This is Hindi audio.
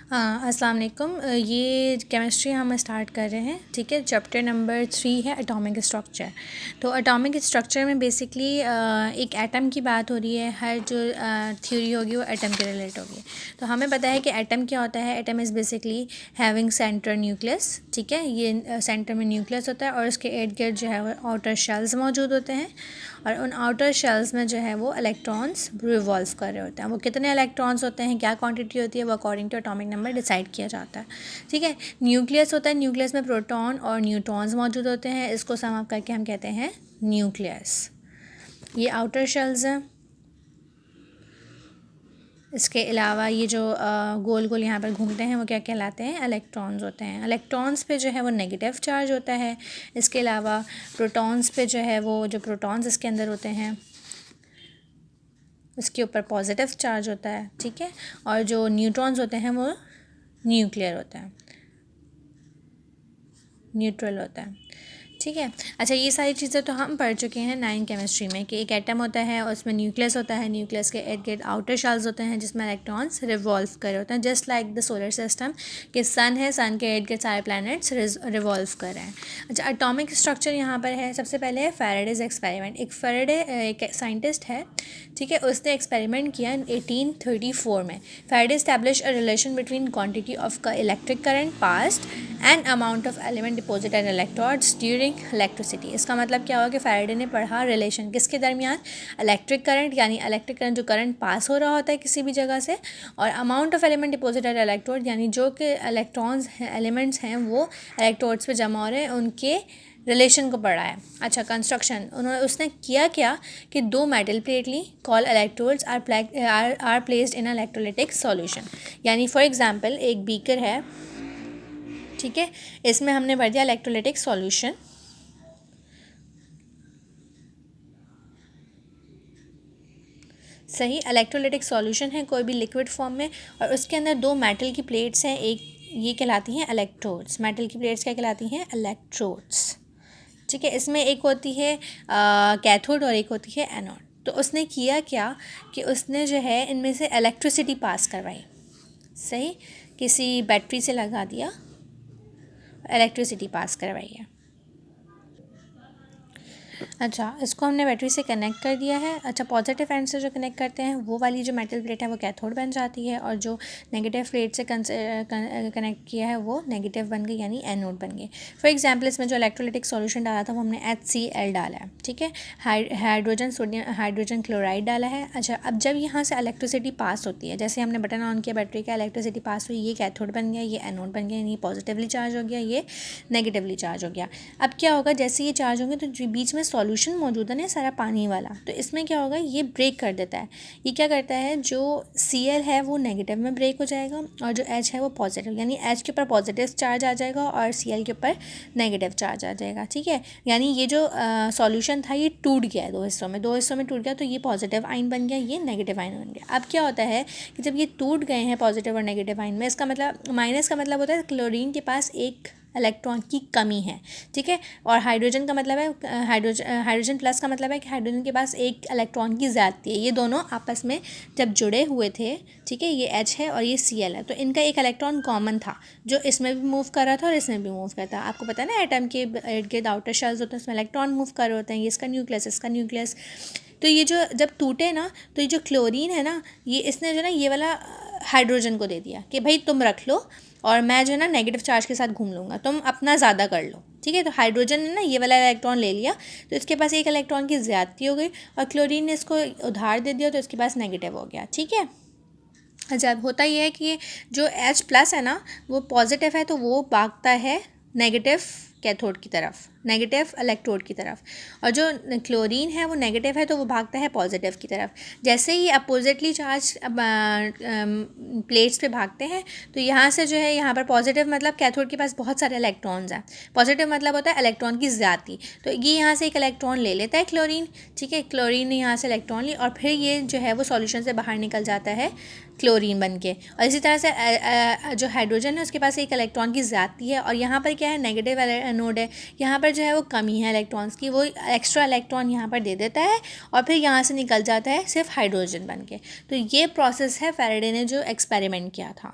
हाँ, अस्सलाम वालेकुम। ये केमिस्ट्री हम स्टार्ट कर रहे हैं। ठीक है, चैप्टर नंबर 3 है एटॉमिक स्ट्रक्चर। तो एटॉमिक स्ट्रक्चर में बेसिकली एक एटम की बात हो रही है। हर जो थ्योरी होगी वो एटम के रिलेट होगी। तो हमें पता है कि एटम क्या होता है। Atom is basically having centre nucleus. ठीक है, ये सेंटर में न्यूक्लियस होता है और उसके इर्द गिर्द जो है वो आउटर शेल्स मौजूद होते हैं और उन आउटर शेल्स में जो है वो इलेक्ट्रॉन्स रिवॉल्व कर रहे होते हैं। वो कितने इलेक्ट्रॉन्स होते हैं, क्या क्वांटिटी होती है, वो according to atomic number decide किया जाता है। ठीक है, न्यूक्लियस होता है। न्यूक्लियस में प्रोटॉन और न्यूट्रॉन्स मौजूद होते हैं। इसको सम अप करके हम कहते हैं न्यूक्लियस। ये आउटर शेल्स हैं। इसके अलावा ये जो गोल गोल यहाँ पर घूमते हैं वो क्या कहलाते हैं, इलेक्ट्रॉन्स होते हैं। इलेक्ट्रॉन्स पे जो है वो नेगेटिव चार्ज होता है। इसके अलावा प्रोटॉन्स पे जो है वो जो प्रोटॉन्स इसके अंदर होते हैं उसके ऊपर पॉजिटिव चार्ज होता है। ठीक है, और जो न्यूट्रॉन्स होते हैं वो न्यूक्लियर होता है, न्यूट्रल होता है। ठीक है, अच्छा, ये सारी चीज़ें तो हम पढ़ चुके हैं 9 केमिस्ट्री में कि एक एटम होता है और उसमें न्यूक्लियस होता है। न्यूक्लियस के इर्द गिर्द आउटर शेल्स होते हैं जिसमें इलेक्ट्रॉन्स रिवॉल्व कर रहे होते हैं, just like the solar system कि सन है, सन के इर्द गिर्द सारे प्लैनेट्स रिवॉल्व कर रहे हैं। अच्छा, एटॉमिक स्ट्रक्चर यहाँ पर है। सबसे पहले है फैराडेज एक्सपेरिमेंट। एक फैराडे एक साइंटिस्ट है, ठीक है, उसने एक्सपेरिमेंट किया 1834 में। Faraday establish a relation between quantity of electric current passed and amount of element deposited electrodes during electricity. इसका मतलब क्या हुआ कि फैराडे ने पढ़ा रिलेशन किसके दरमियान, इलेक्ट्रिक करंट, यानी इलेक्ट्रिक करंट जो करंट पास हो रहा होता है किसी भी जगह से, और amount of element deposited electrode, यानी जो कि इलेक्ट्रॉन्स हैं, एलिमेंट्स हैं वो इलेक्ट्रोड्स पे जमा हो रहे हैं, उनके रिलेशन को पढ़ा है। अच्छा, कंस्ट्रक्शन उसने किया क्या कि 2 metal plates call electrodes are placed in electrolytic solution. यानी फॉर एग्जांपल एक बीकर है, ठीक है, इसमें हमने भर दिया इलेक्ट्रोलिटिक सॉल्यूशन। सही, इलेक्ट्रोलिटिक सॉल्यूशन है कोई भी लिक्विड फॉर्म में, और उसके अंदर 2 मेटल की प्लेट्स हैं। एक ये कहलाती हैं इलेक्ट्रोड्स। मेटल की प्लेट्स क्या कहलाती हैं, इलेक्ट्रोड्स। ठीक है, इसमें एक होती है कैथोड और एक होती है एनोड। तो उसने किया क्या कि उसने जो है इनमें से इलेक्ट्रिसिटी पास करवाई। सही, किसी बैटरी से लगा दिया, इलेक्ट्रिसिटी पास करवाई है। अच्छा, इसको हमने बैटरी से कनेक्ट कर दिया है। अच्छा, पॉजिटिव एंड से जो कनेक्ट करते हैं वो वाली जो मेटल प्लेट है वो कैथोड बन जाती है, और जो नेगेटिव प्लेट से कनेक्ट किया है वो नेगेटिव बन गई, यानी एनोड बन गई। फॉर एग्जांपल इसमें जो इलेक्ट्रोलिटिक सॉल्यूशन डाला था वो हमने HCl डाला है। ठीक है, हाइड्रोजन क्लोराइड डाला है। अच्छा, अब जब यहाँ से इलेक्ट्रिसिटी पास होती है, जैसे हमने बटन ऑन किया बैटरी का, इलेक्ट्रिसिटी पास हुई, ये कैथोड बन गया, ये एनोड बन गया, यानी पॉजिटिवली चार्ज हो गया, ये नेगेटिवली चार्ज हो गया। अब क्या होगा, जैसे ये चार्ज होंगे तो जो बीच में सॉल्यूशन मौजूद है ना सारा पानी वाला, तो इसमें क्या होगा, ये ब्रेक कर देता है। ये क्या करता है, जो Cl है वो नेगेटिव में ब्रेक हो जाएगा और जो H है वो पॉजिटिव, यानी H के ऊपर पॉजिटिव चार्ज आ जाएगा और Cl के ऊपर नेगेटिव चार्ज आ जाएगा। ठीक है, यानी ये जो सॉल्यूशन था ये टूट गया है 2 हिस्सों में, 2 हिस्सों में टूट गया, तो ये पॉजिटिव आइन बन गया, ये नेगेटिव आइन बन गया। अब क्या होता है कि जब ये टूट गए हैं पॉजिटिव और नेगेटिव आइन में, इसका मतलब माइनस का मतलब होता है क्लोरीन के पास एक इलेक्ट्रॉन की कमी है। ठीक है, और हाइड्रोजन का मतलब है हाइड्रोजन प्लस का मतलब है कि हाइड्रोजन के पास एक इलेक्ट्रॉन की ज़्यादती है। ये दोनों आपस में जब जुड़े हुए थे, ठीक है, ये H है और ये Cl है, तो इनका एक इलेक्ट्रॉन कॉमन था जो इसमें भी मूव कर रहा था और इसमें भी मूव करता था। आपको पता है ना, एटम के इर्द गिर्द आउटर शेल्स होते हैं, उसमें इलेक्ट्रॉन मूव कर रहे होते हैं, ये इसका न्यूक्लियस, इसका न्यूक्लियस। तो ये जो जब टूटे ना, तो ये जो क्लोरीन है ना, ये इसने जो ना ये वाला हाइड्रोजन को दे दिया कि भाई तुम रख लो और मैं जो है ना नेगेटिव चार्ज के साथ घूम लूँगा, तुम अपना ज़्यादा कर लो। ठीक है, तो हाइड्रोजन ने ना ये वाला इलेक्ट्रॉन ले लिया, तो इसके पास एक इलेक्ट्रॉन की ज़्यादती हो गई, और क्लोरीन ने इसको उधार दे दिया, तो इसके पास नेगेटिव हो गया। ठीक है, अच्छा, अब होता ये है कि जो H प्लस है ना वो पॉजिटिव है, तो वो भागता है नेगेटिव कैथोड की तरफ, नेगेटिव इलेक्ट्रोड की तरफ, और जो क्लोरीन है वो नेगेटिव है तो वो भागता है पॉजिटिव की तरफ। जैसे ही अपोजिटली चार्ज प्लेट्स पे भागते हैं, तो यहाँ से जो है यहाँ पर पॉजिटिव मतलब कैथोड के पास बहुत सारे इलेक्ट्रॉन्स हैं, पॉजिटिव मतलब होता है इलेक्ट्रॉन की ज़्यादती, तो ये यहाँ से एक इलेक्ट्रॉन ले लेता है क्लोरीन। ठीक है, क्लोरीन ने यहाँ से इलेक्ट्रॉन ली और फिर ये जो है वो सॉल्यूशन से बाहर निकल जाता है क्लोरीन बन के। और इसी तरह से जो हाइड्रोजन है उसके पास एक इलेक्ट्रॉन की ज़्यादती है, और यहाँ पर क्या है, नेगेटिव नोड है, यहाँ पर जो है वो कमी है इलेक्ट्रॉन्स की, वो एक्स्ट्रा इलेक्ट्रॉन यहाँ पर दे देता है और फिर यहाँ से निकल जाता है सिर्फ हाइड्रोजन बन के। तो ये प्रोसेस है फैराडे ने जो एक्सपेरिमेंट किया था।